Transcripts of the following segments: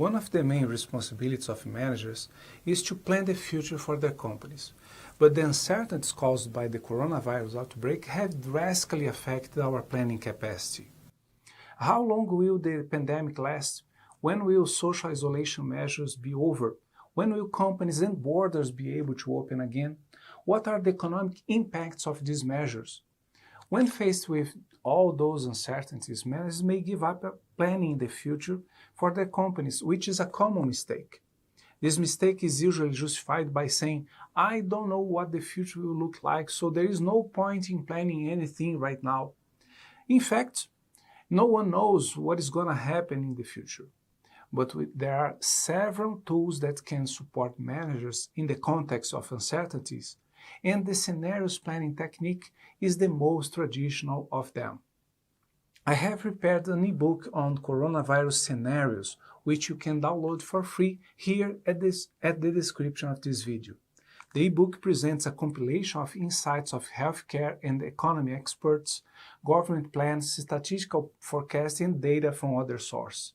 One of the main responsibilities of managers is to plan the future for their companies. But the uncertainties caused by the coronavirus outbreak have drastically affected our planning capacity. How long will the pandemic last? When will social isolation measures be over? When will companies and borders be able to open again? What are the economic impacts of these measures? When faced with all those uncertainties, managers may give up planning the future for their companies, which is a common mistake. This mistake is usually justified by saying, I don't know what the future will look like, so there is no point in planning anything right now. In fact, no one knows what is going to happen in the future. But there are several tools that can support managers in the context of uncertainties, and the scenarios planning technique is the most traditional of them. I have prepared an ebook on coronavirus scenarios, which you can download for free here at the description of this video. The ebook presents a compilation of insights of healthcare and economy experts, government plans, statistical forecasting, and data from other sources.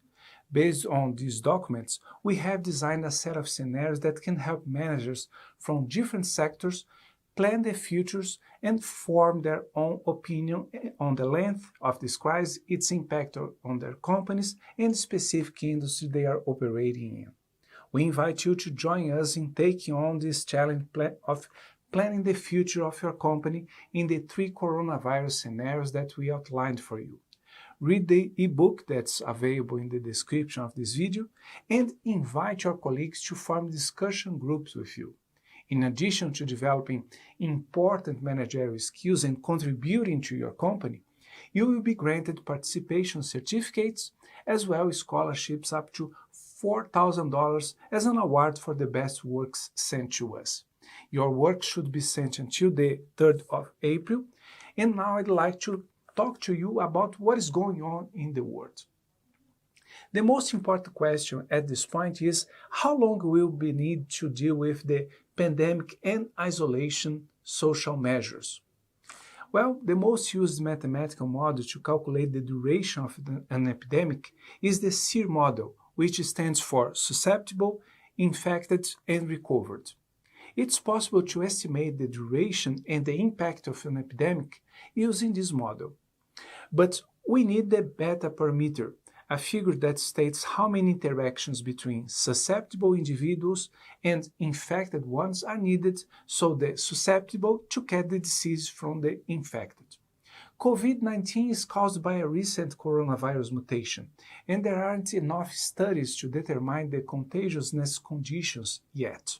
Based on these documents, we have designed a set of scenarios that can help managers from different sectors plan their futures and form their own opinion on the length of this crisis, its impact on their companies, and the specific industry they are operating in. We invite you to join us in taking on this challenge of planning the future of your company in the 3 coronavirus scenarios that we outlined for you. Read the ebook that's available in the description of this video and invite your colleagues to form discussion groups with you. In addition to developing important managerial skills and contributing to your company, you will be granted participation certificates as well as scholarships up to $4,000 as an award for the best works sent to us. Your work should be sent until the 3rd of April, and now I'd like to talk to you about what is going on in the world. The most important question at this point is how long will we need to deal with the pandemic and isolation social measures? Well, the most used mathematical model to calculate the duration of an epidemic is the SIR model, which stands for susceptible, infected, and recovered. It's possible to estimate the duration and the impact of an epidemic using this model. But we need the beta parameter, a figure that states how many interactions between susceptible individuals and infected ones are needed so the susceptible to get the disease from the infected. COVID-19 is caused by a recent coronavirus mutation, and there aren't enough studies to determine the contagiousness conditions yet.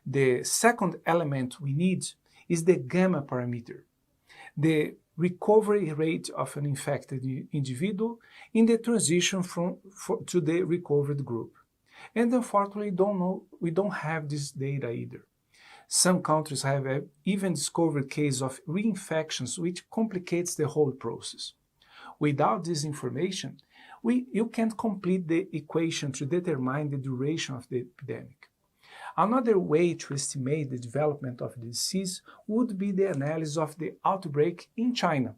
The second element we need is the gamma parameter, the recovery rate of an infected individual in the transition to the recovered group. And unfortunately, we don't have this data either. Some countries have even discovered cases of reinfections, which complicates the whole process. Without this information, you can't complete the equation to determine the duration of the epidemic. Another way to estimate the development of the disease would be the analysis of the outbreak in China.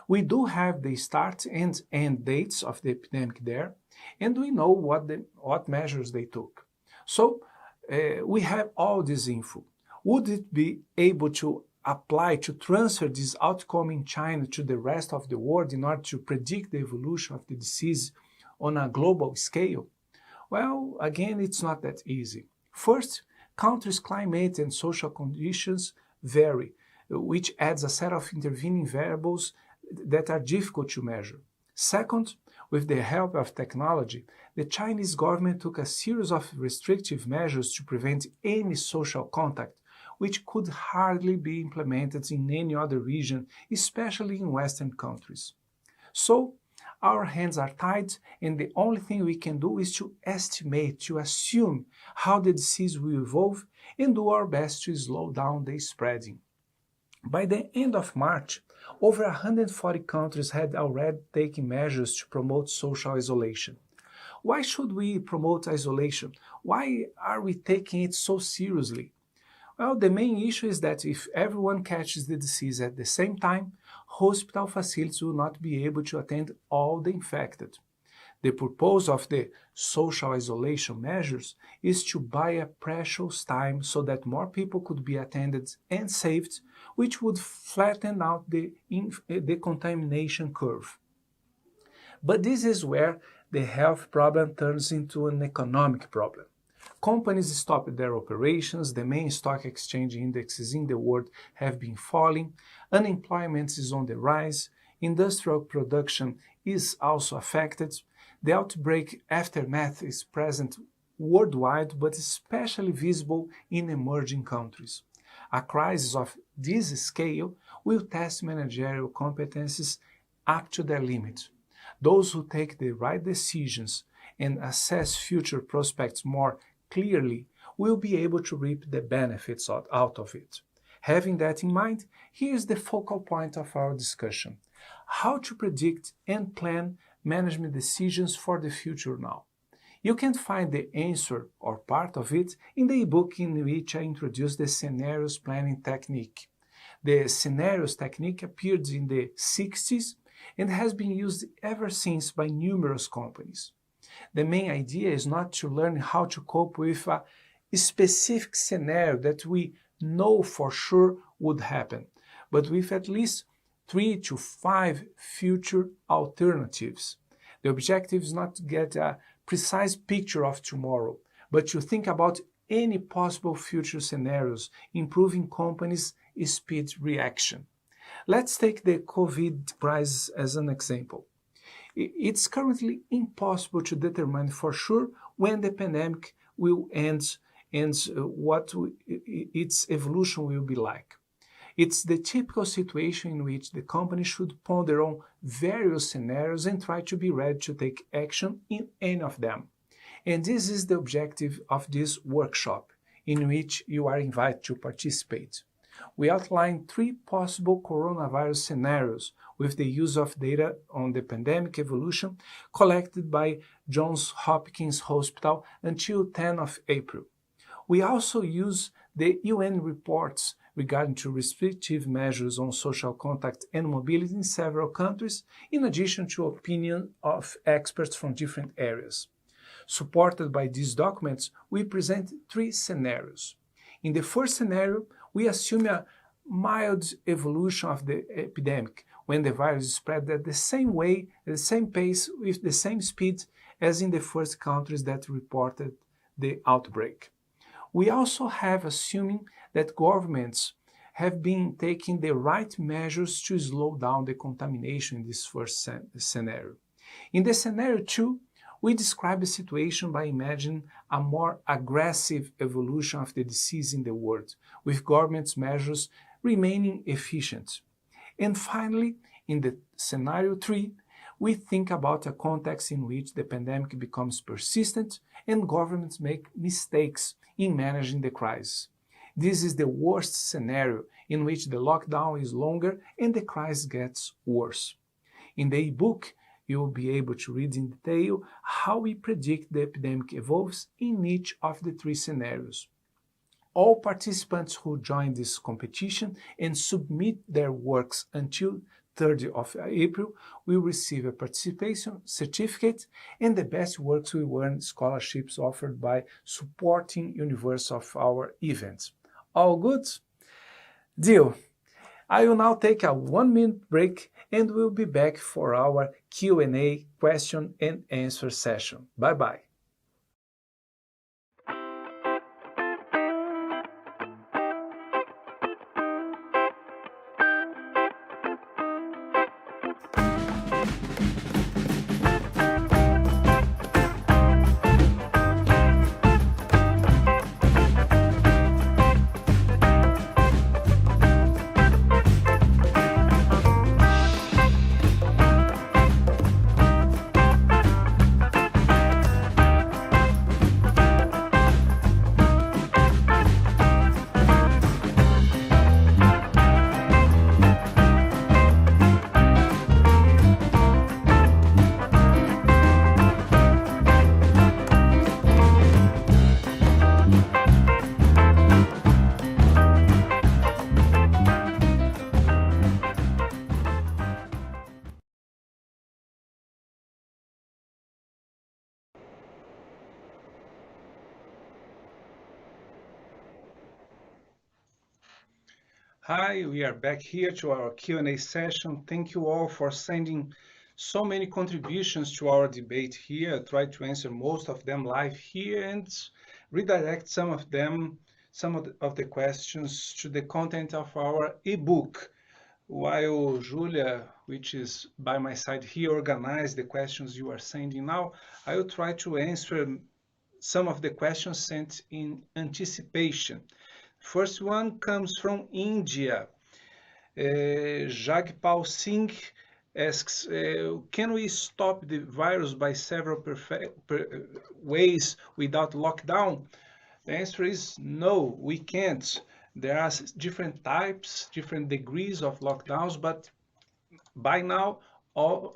We do have the start and end dates of the epidemic there, and we know what measures they took. So we have all this info. Would it be able to apply to transfer this outcome in China to the rest of the world in order to predict the evolution of the disease on a global scale? Well, again, it's not that easy. First, countries' climate and social conditions vary, which adds a set of intervening variables that are difficult to measure. Second, with the help of technology, the Chinese government took a series of restrictive measures to prevent any social contact, which could hardly be implemented in any other region, especially in Western countries. So, our hands are tied, and the only thing we can do is to estimate, to assume how the disease will evolve and do our best to slow down the spreading. By the end of March, over 140 countries had already taken measures to promote social isolation. Why should we promote isolation? Why are we taking it so seriously? Well, the main issue is that if everyone catches the disease at the same time, hospital facilities will not be able to attend all the infected. The purpose of the social isolation measures is to buy a precious time so that more people could be attended and saved, which would flatten out the contamination curve. But this is where the health problem turns into an economic problem. Companies stopped their operations, the main stock exchange indexes in the world have been falling, unemployment is on the rise, industrial production is also affected, the outbreak aftermath is present worldwide but especially visible in emerging countries. A crisis of this scale will test managerial competencies up to their limit. Those who take the right decisions and assess future prospects more clearly will be able to reap the benefits out of it. Having that in mind, here is the focal point of our discussion: how to predict and plan management decisions for the future now. You can find the answer or part of it in the ebook in which I introduced the scenarios planning technique. The scenarios technique appeared in the 60s and has been used ever since by numerous companies. The main idea is not to learn how to cope with a specific scenario that we know for sure would happen, but with at least 3 to 5 future alternatives. The objective is not to get a precise picture of tomorrow, but to think about any possible future scenarios, improving companies' speed reaction. Let's take the COVID crisis as an example. It's currently impossible to determine for sure when the pandemic will end and what its evolution will be like. It's the typical situation in which the company should ponder on various scenarios and try to be ready to take action in any of them. And this is the objective of this workshop, in which you are invited to participate. We outline 3 possible coronavirus scenarios with the use of data on the pandemic evolution collected by Johns Hopkins Hospital until 10 of April. We also use the UN reports regarding to restrictive measures on social contact and mobility in several countries, in addition to opinion of experts from different areas. Supported by these documents, we present 3 scenarios. In the first scenario, we assume a mild evolution of the epidemic, when the virus is spread at the same way, at the same pace, with the same speed as in the first countries that reported the outbreak. We also have assuming that governments have been taking the right measures to slow down the contamination in this first scenario. In the scenario 2, we describe the situation by imagining a more aggressive evolution of the disease in the world, with government measures remaining efficient. And finally, in the scenario 3, we think about a context in which the pandemic becomes persistent and governments make mistakes in managing the crisis. This is the worst scenario, in which the lockdown is longer and the crisis gets worse. In the ebook, you will be able to read in detail how we predict the epidemic evolves in each of the 3 scenarios. All participants who join this competition and submit their works until 30th of April will receive a participation certificate, and the best works will earn scholarships offered by supporting universities of our events. All good? Deal. I will now take a 1-minute break and we'll be back for our Q&A, question and answer session. Bye-bye. Hi, we are back here to our Q&A session. Thank you all for sending so many contributions to our debate here. I try to answer most of them live here and redirect some of the questions to the content of our ebook. While Julia, which is by my side here, organized the questions you are sending now, I will try to answer some of the questions sent in anticipation. First one comes from India. Jagpal Singh asks, can we stop the virus by several ways without lockdown? The answer is no, we can't. There are different types, different degrees of lockdowns, but by now, one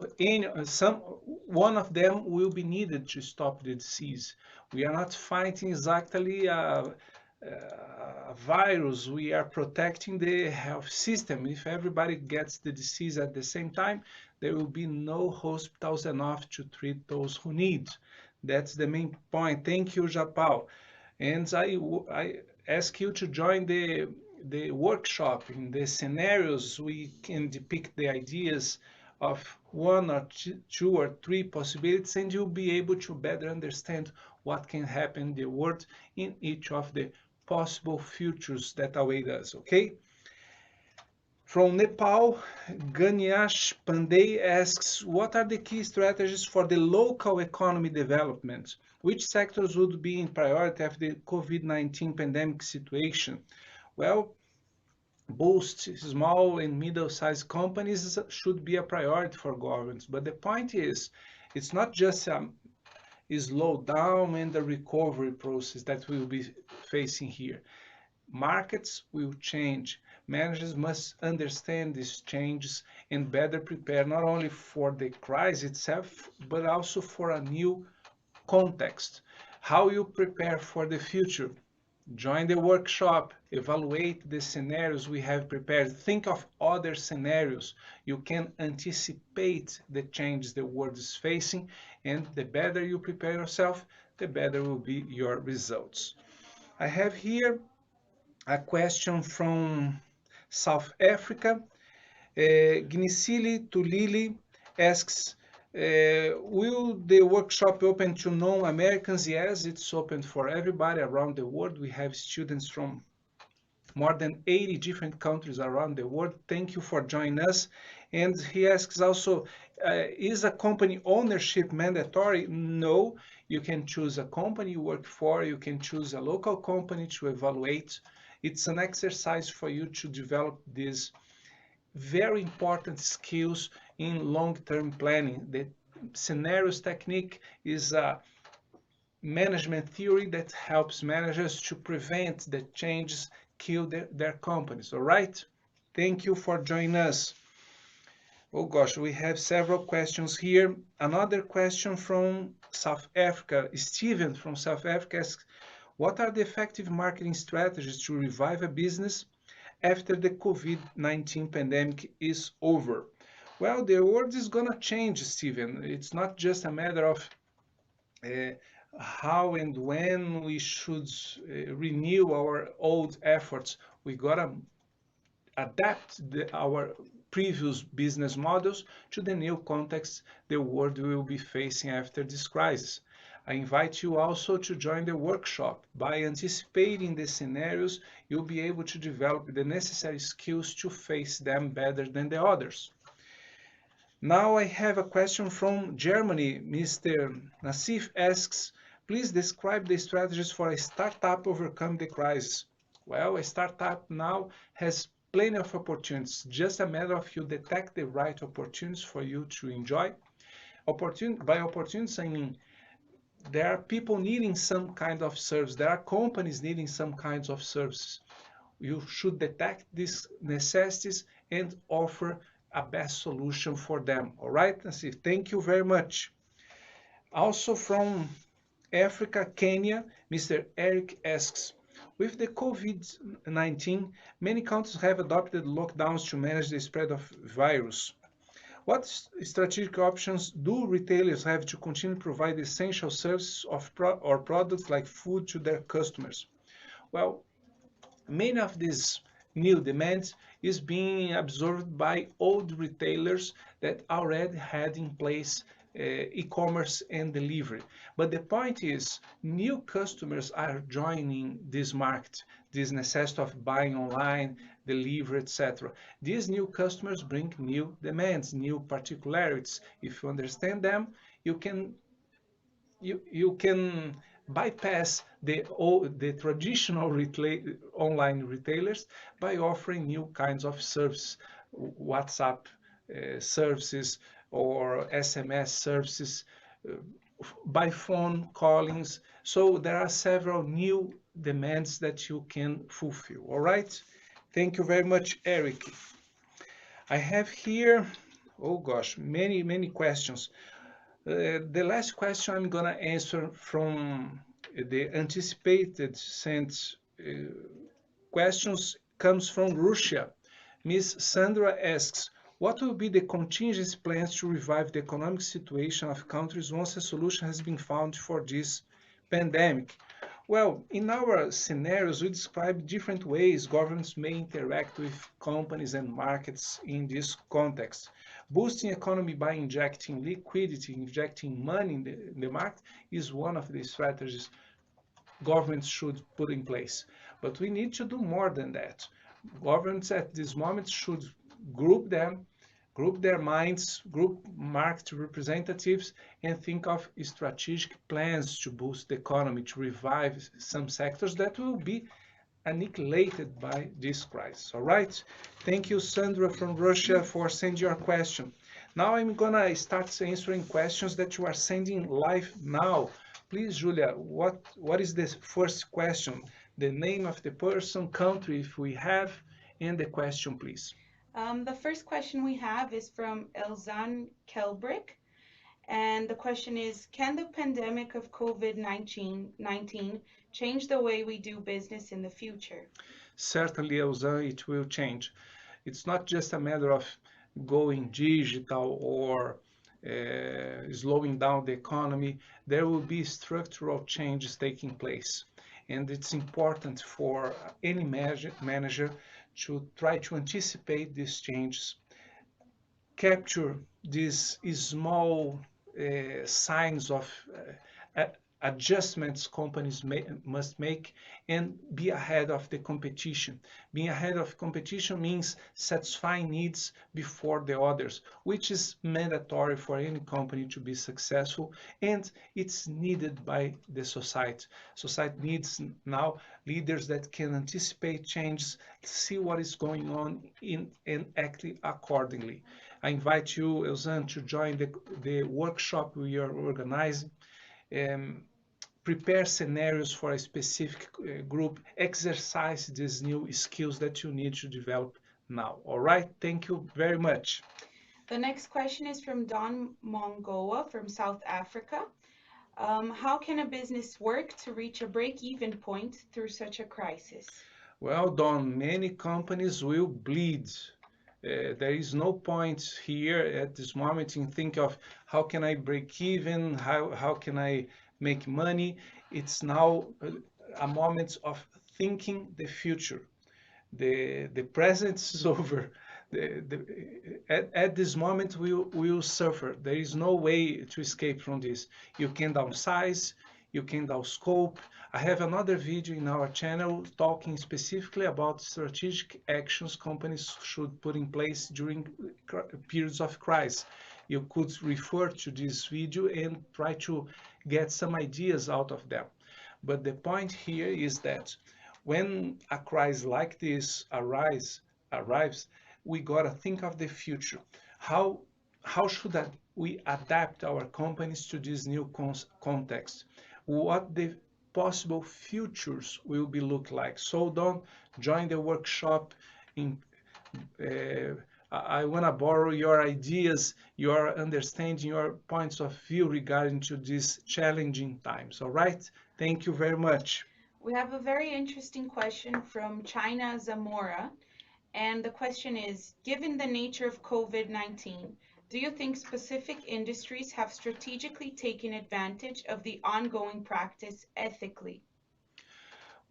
of them will be needed to stop the disease. We are not fighting exactly a virus. We are protecting the health system. If everybody gets the disease at the same time, there will be no hospitals enough to treat those who need. That's the main point. Thank you, Japal. And I ask you to join the workshop. In the scenarios, we can depict the ideas of one or two or three possibilities, and you'll be able to better understand what can happen in the world in each of the possible futures that await us, okay? From Nepal, Ganesh Pandey asks, what are the key strategies for the local economy development? Which sectors would be in priority after the COVID-19 pandemic situation? Well, boost small and middle-sized companies should be a priority for governments. But the point is, it's not just a slowdown and the recovery process that we'll be facing here. Markets will change. Managers must understand these changes and better prepare not only for the crisis itself, but also for a new context. How you prepare for the future? Join the workshop, evaluate the scenarios we have prepared, think of other scenarios. You can anticipate the changes the world is facing, and the better you prepare yourself, the better will be your results. I have here a question from South Africa. Gnisili Tulili asks, will the workshop open to non-Americans? Yes, it's open for everybody around the world. We have students from more than 80 different countries around the world. Thank you for joining us. And he asks also, is a company ownership mandatory? No, you can choose a company you work for, you can choose a local company to evaluate. It's an exercise for you to develop these very important skills in long-term planning. The scenarios technique is a management theory that helps managers to prevent the changes kill their companies. All right? Thank you for joining us. Oh gosh, we have several questions here. Another question from South Africa. Steven from South Africa asks, what are the effective marketing strategies to revive a business after the COVID-19 pandemic is over? Well, the world is going to change, Steven. It's not just a matter of how and when we should renew our old efforts. We got to adapt our previous business models to the new context the world will be facing after this crisis. I invite you also to join the workshop. By anticipating the scenarios, you'll be able to develop the necessary skills to face them better than the others. Now I have a question from Germany. Mr. Nassif asks, please describe the strategies for a startup overcome the crisis. Well, a startup now has plenty of opportunities. Just a matter of you detect the right opportunities for you to enjoy. By opportunities, I mean there are people needing some kind of service. There are companies needing some kinds of services. You should detect these necessities and offer a best solution for them. All right, Nassif, thank you very much. Also from Africa, Kenya, Mr. Eric asks, with the COVID-19, many countries have adopted lockdowns to manage the spread of virus. What strategic options do retailers have to continue to provide essential services or products like food to their customers? Well, many of these new demand is being absorbed by old retailers that already had in place e-commerce and delivery. But the point is, new customers are joining this market, this necessity of buying online, delivery, etc. These new customers bring new demands, new particularities. If you understand them, you can you can bypass the traditional online retailers by offering new kinds of services, WhatsApp services or SMS services, uh, by phone callings. So there are several new demands that you can fulfill. All right. Thank you very much, Eric. I have here, oh gosh, many questions. The last question I'm going to answer from the anticipated sent questions comes from Russia. Ms. Sandra asks, what will be the contingency plans to revive the economic situation of countries once a solution has been found for this pandemic? Well, in our scenarios, we describe different ways governments may interact with companies and markets in this context. Boosting economy by injecting liquidity, injecting money in the market is one of the strategies governments should put in place. But we need to do more than that. Governments at this moment should group them, group their minds, group market representatives, and think of strategic plans to boost the economy, to revive some sectors that will be annihilated by this crisis. All right? Thank you, Sandra from Russia, for sending your question. Now I'm gonna start answering questions that you are sending live now. Please, Julia, what is the first question? The name of the person, country, if we have, and the question, please. The first question we have is from Elzan Kelbrick. And the question is, can the pandemic of COVID-19 change the way we do business in the future? Certainly, Elza, it will change. It's not just a matter of going digital or slowing down the economy. There will be structural changes taking place. And it's important for any manager to try to anticipate these changes, capture these small signs of adjustments companies must make, and be ahead of the competition. Being ahead of competition means satisfying needs before the others, which is mandatory for any company to be successful, and it's needed by the society. Society needs now leaders that can anticipate changes, see what is going on and act accordingly. I invite you, Elzan, to join the workshop we are organizing. Um, Prepare scenarios for a specific group, exercise these new skills that you need to develop now. All right, thank you very much. The next question is from Don Mongoa from South Africa. How can a business work to reach a break-even point through such a crisis? Well, Don, many companies will bleed. There is no point here at this moment in think of how can I break even, how can I make money. It's now a moment of thinking the future. The present is over. At this moment, we will suffer. There is no way to escape from this. You can downsize, you can downscope. I have another video in our channel talking specifically about strategic actions companies should put in place during periods of crisis. You could refer to this video and try to get some ideas out of them. But the point here is that when a crisis like this arrives, we gotta think of the future. How how should we adapt our companies to this new context? What the possible futures will be look like? So don't join the workshop. In uh, I want to borrow your ideas, your understanding, your points of view regarding to these challenging times. All right. Thank you very much. We have a very interesting question from China Zamora. And the question is, given the nature of COVID-19, do you think specific industries have strategically taken advantage of the ongoing practice ethically?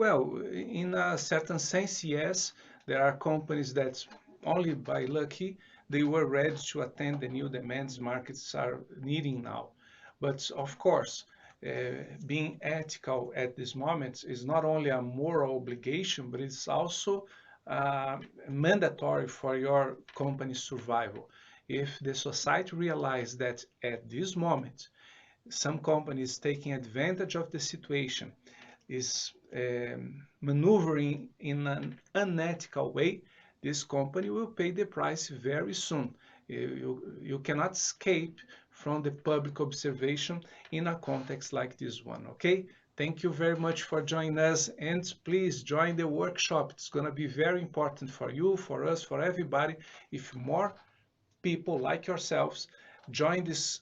Well, in a certain sense, yes. There are companies that only by lucky they were ready to attend the new demands markets are needing now. But of course, being ethical at this moment is not only a moral obligation, but it's also mandatory for your company's survival. If the society realizes that at this moment, some companies taking advantage of the situation is maneuvering in an unethical way, this company will pay the price very soon. You cannot escape from the public observation in a context like this one, okay? Thank you very much for joining us, and please join the workshop. It's going to be very important for you, for us, for everybody. If more people like yourselves join this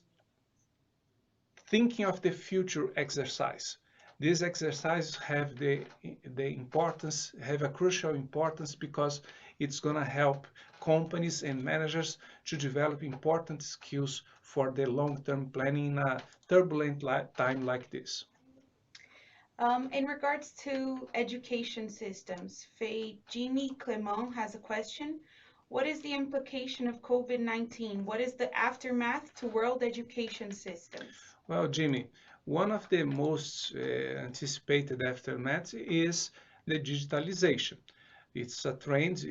thinking of the future exercise. These exercises have the importance, have a crucial importance because it's going to help companies and managers to develop important skills for the long-term planning in a turbulent time like this. In regards to education systems, Faye Jimmy Clement has a question. What is the implication of COVID-19? What is the aftermath to world education systems? Well, Jimmy, one of the most anticipated aftermath is the digitalization. It's a trend,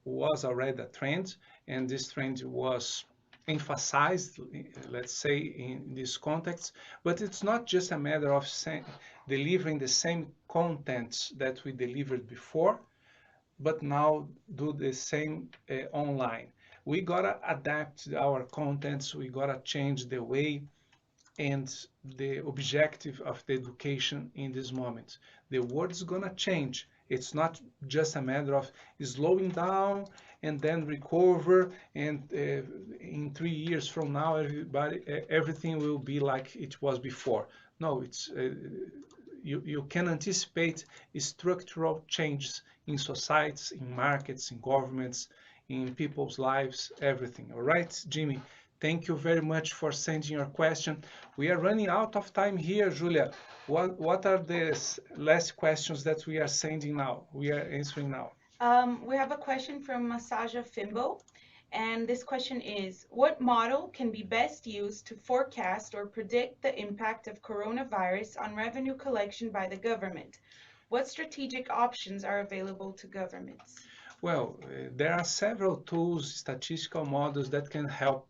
was already a trend, and this trend was emphasized, let's say, in this context, but it's not just a matter of delivering the same contents that we delivered before, but now do the same online. We gotta adapt our contents, we gotta change the way and the objective of the education in this moment. The world is going to change. It's not just a matter of slowing down and then recover, and in 3 years from now, everything will be like it was before. No, you can anticipate structural changes in societies, in markets, in governments, in people's lives, everything. All right, Jimmy? Thank you very much for sending your question. We are running out of time here, Julia. What are the last questions that we are sending now? We are answering now. We have a question from Masaja Fimbo, and this question is, what model can be best used to forecast or predict the impact of coronavirus on revenue collection by the government? What strategic options are available to governments? Well, there are several tools, statistical models that can help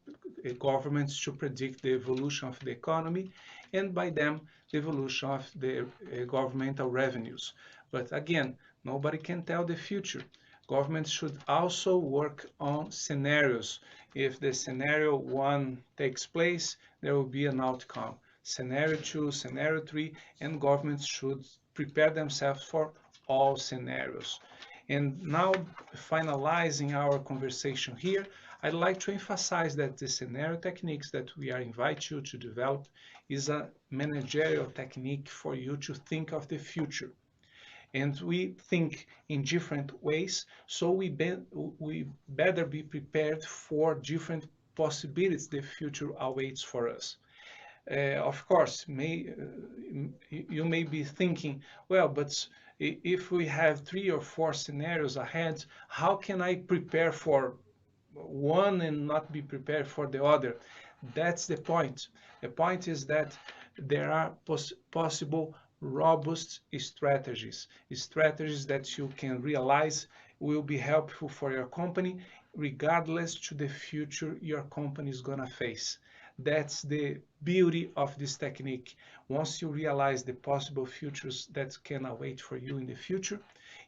governments to predict the evolution of the economy and by them the evolution of the governmental revenues. But again, nobody can tell the future. Governments should also work on scenarios. If the scenario one takes place, there will be an outcome. Scenario two, scenario three, and governments should prepare themselves for all scenarios. And now, finalizing our conversation here, I'd like to emphasize that the scenario techniques that we are inviting you to develop is a managerial technique for you to think of the future. And we think in different ways, so we better be prepared for different possibilities the future awaits for us. Of course, you may be thinking, well, but if we have 3 or 4 scenarios ahead, how can I prepare for one and not be prepared for the other? That's the point. The point is that there are possible robust strategies that you can realize will be helpful for your company regardless to the future your company is going to face. That's the beauty of this technique. Once you realize the possible futures that can await for you in the future,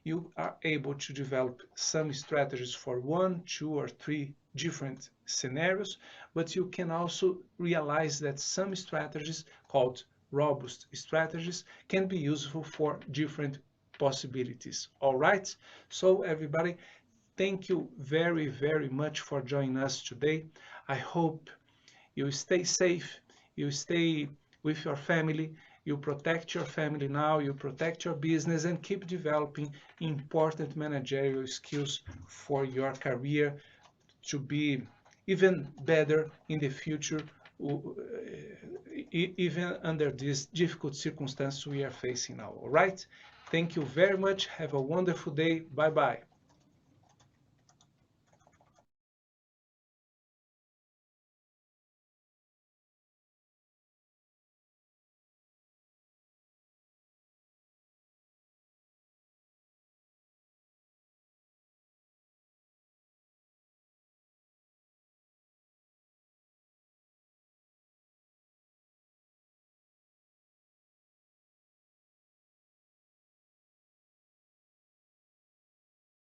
you are able to develop some strategies for 1, 2, or 3 different scenarios, but you can also realize that some strategies called robust strategies can be useful for different possibilities. All right? So everybody, thank you very, very much for joining us today. I hope you stay safe, you stay with your family, you protect your family now, you protect your business, and keep developing important managerial skills for your career to be even better in the future, even under these difficult circumstances we are facing now. All right? Thank you very much. Have a wonderful day. Bye bye.